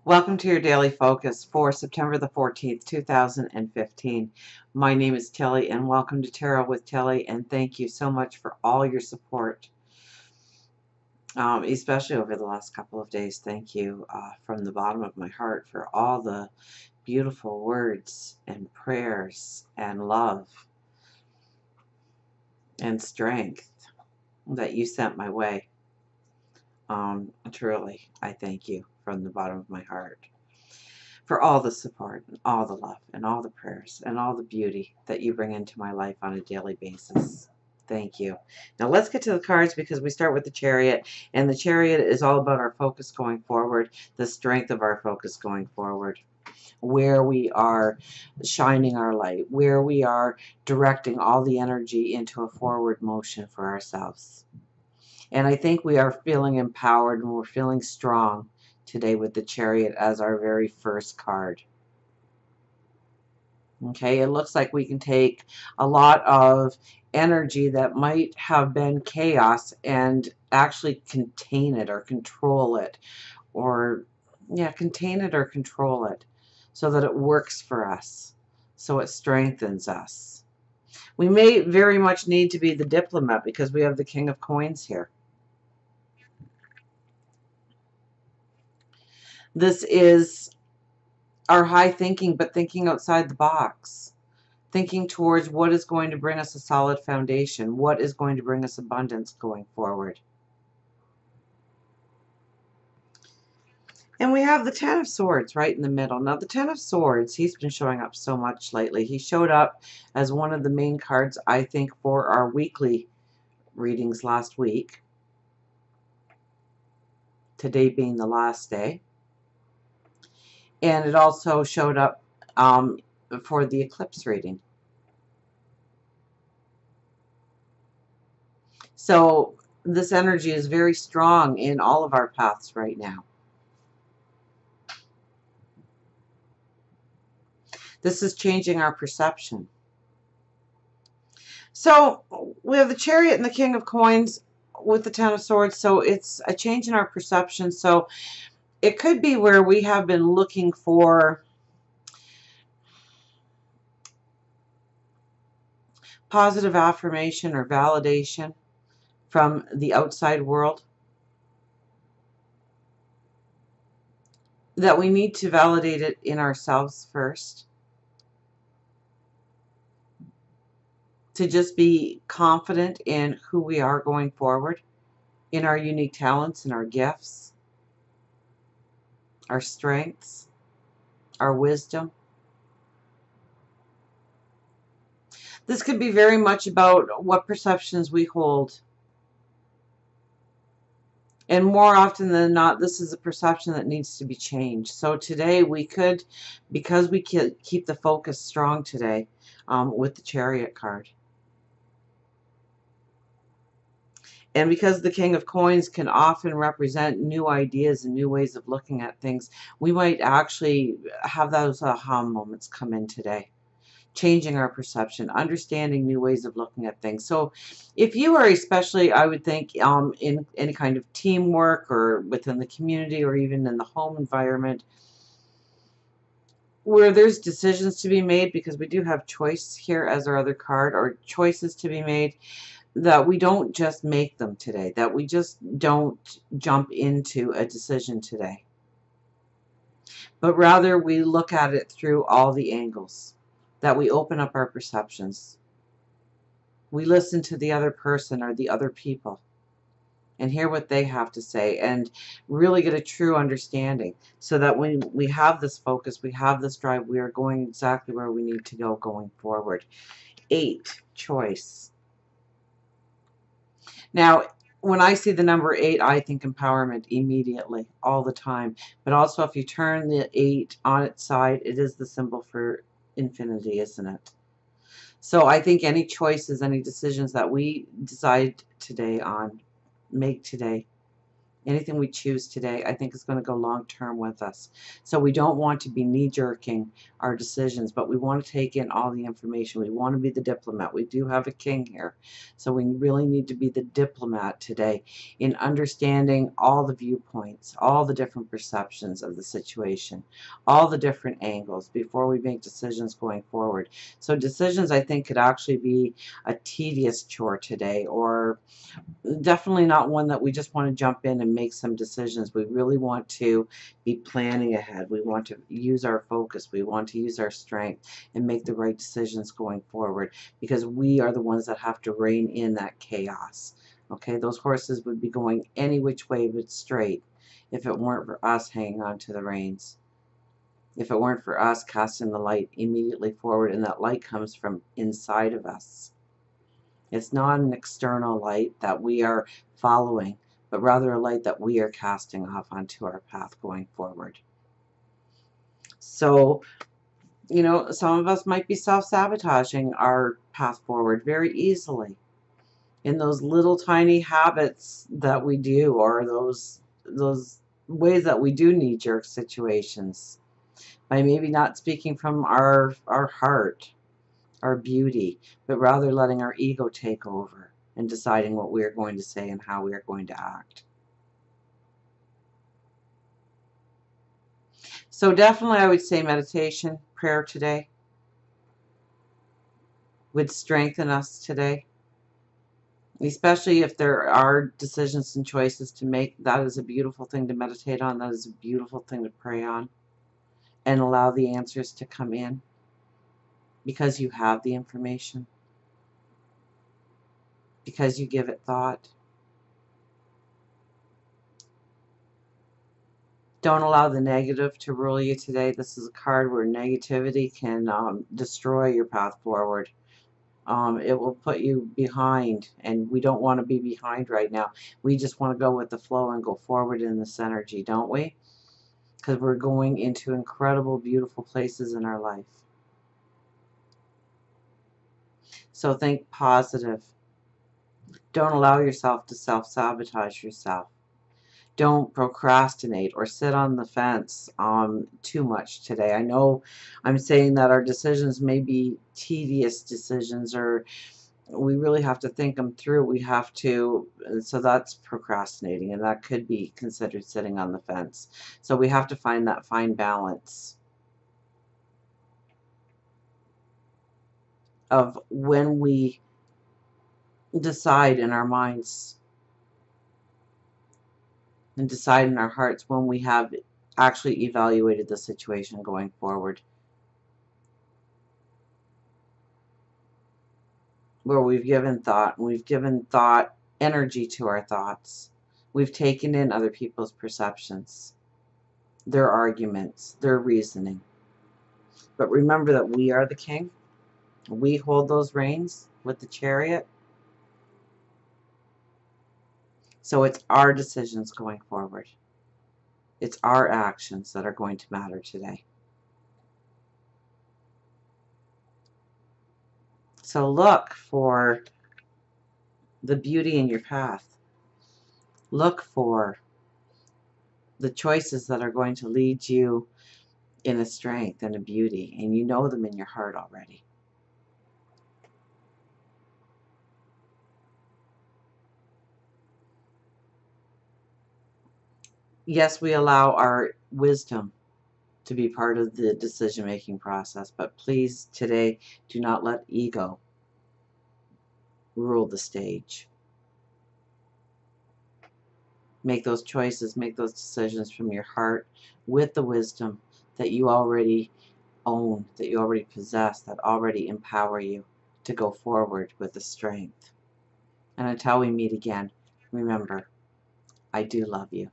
Welcome to your daily focus for September the 14th, 2015. My name is Tilly, and welcome to Tarot with Tilly, and thank you so much for all your support, especially over the last couple of days. Thank you from the bottom of my heart for all the beautiful words and prayers and love and strength that you sent my way. Truly, I thank you from the bottom of my heart for all the support and all the love and all the prayers and all the beauty that you bring into my life on a daily basis. Thank you. Now let's get to the cards, because we start with the Chariot, and the Chariot is all about our focus going forward, the strength of our focus going forward, where we are shining our light, where we are directing all the energy into a forward motion for ourselves. And I think we are feeling empowered and we're feeling strong today with the Chariot as our very first card. Okay, it looks like we can take a lot of energy that might have been chaos and actually contain it or control it, or contain it or control it so that it works for us, so it strengthens us. We may very much need to be the diplomat because we have the King of Coins here. This is our high thinking, but thinking outside the box. Thinking towards what is going to bring us a solid foundation, what is going to bring us abundance going forward. And we have the Ten of Swords right in the middle. Now the Ten of Swords, he's been showing up so much lately. He showed up as one of the main cards, I think, for our weekly readings last week. Today being the last day. And it also showed up for the eclipse reading. So this energy is very strong in all of our paths right now. This is changing our perception. So we have the Chariot and the King of Coins with the Ten of Swords. So it's a change in our perception. So it could be where we have been looking for positive affirmation or validation from the outside world, that we need to validate it in ourselves first, to just be confident in who we are going forward, in our unique talents and our gifts, our strengths, our wisdom. This could be very much about what perceptions we hold. And more often than not, this is a perception that needs to be changed. So today we could, because we keep the focus strong today with the Chariot card. And because the King of Coins can often represent new ideas and new ways of looking at things, we might actually have those aha moments come in today. Changing our perception, understanding new ways of looking at things. So if you are, especially, I would think, in any kind of teamwork or within the community or even in the home environment, where there's decisions to be made, because we do have choice here as our other card, or choices to be made, that we don't just make them today, that we just don't jump into a decision today, but rather we look at it through all the angles, that we open up our perceptions. We listen to the other person or the other people and hear what they have to say and really get a true understanding, so that when we have this focus, we have this drive, we are going exactly where we need to go going forward. 8, choice. Now, when I see the number 8, I think empowerment immediately, all the time. But also, if you turn the 8 on its side, it is the symbol for infinity, isn't it? So I think any choices, any decisions that we decide today on, make today, Anything we choose today, I think, is going to go long term with us. So we don't want to be knee-jerking our decisions, but we want to take in all the information. We want to be the diplomat. We do have a king here. So we really need to be the diplomat today in understanding all the viewpoints, all the different perceptions of the situation, all the different angles before we make decisions going forward. So decisions, I think, could actually be a tedious chore today, or definitely not one that we just want to jump in and make some decisions. We really want to be planning ahead. We want to use our focus. We want to use our strength and make the right decisions going forward, because we are the ones that have to rein in that chaos. Okay, those horses would be going any which way but straight if it weren't for us hanging on to the reins. If it weren't for us casting the light immediately forward, and that light comes from inside of us. It's not an external light that we are following, but rather a light that we are casting off onto our path going forward. So, you know, some of us might be self-sabotaging our path forward very easily in those little tiny habits that we do, or those ways that we do knee-jerk situations, by maybe not speaking from our heart, our beauty, but rather letting our ego take over and deciding what we are going to say and how we are going to act. So definitely I would say meditation, prayer today would strengthen us today, especially if there are decisions and choices to make. That is a beautiful thing to meditate on. That is a beautiful thing to pray on, and allow the answers to come in, because you have the information, because you give it thought. Don't allow the negative to rule you today. This is a card where negativity can destroy your path forward. It will put you behind, and we don't want to be behind right now. We just want to go with the flow and go forward in this energy, don't we? Because we're going into incredible, beautiful places in our life. So think positive. Don't allow yourself to self-sabotage yourself. Don't procrastinate or sit on the fence too much today. I know I'm saying that our decisions may be tedious decisions, or we really have to think them through. We have to, so that's procrastinating, and that could be considered sitting on the fence. So we have to find that fine balance of when we decide in our minds and decide in our hearts when we have actually evaluated the situation going forward, where we've given thought, and we've given thought energy to our thoughts. We've taken in other people's perceptions, their arguments, their reasoning. But remember that we are the king. We hold those reins with the chariot. So it's our decisions going forward. It's our actions that are going to matter today. So look for the beauty in your path. Look for the choices that are going to lead you in a strength and a beauty, and you know them in your heart already. Yes, we allow our wisdom to be part of the decision-making process, but please today do not let ego rule the stage. Make those choices, make those decisions from your heart with the wisdom that you already own, that you already possess, that already empower you to go forward with the strength. And until we meet again, remember, I do love you.